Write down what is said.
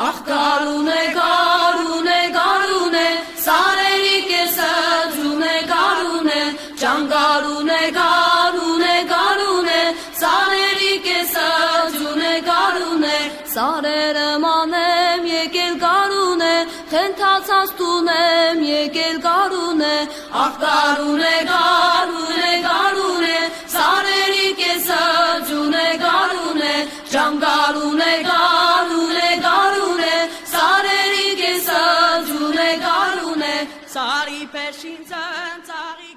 ախ գարունե գարունե գարունե սարերի կեսը ջունե գարունե ջան գարունե գարունե գարունե սարերի կեսը ջունե գարունե սարերը մանեմ եկել գարունե խենթացած տունեմ եկել գարունե ախ գարունե գարունե գարունե սարերի կեսը ջունե գարունե ջան գարունե գարունե գարունե սարերի կեսը ջունե գարունե սարի փեշին ծանծաղի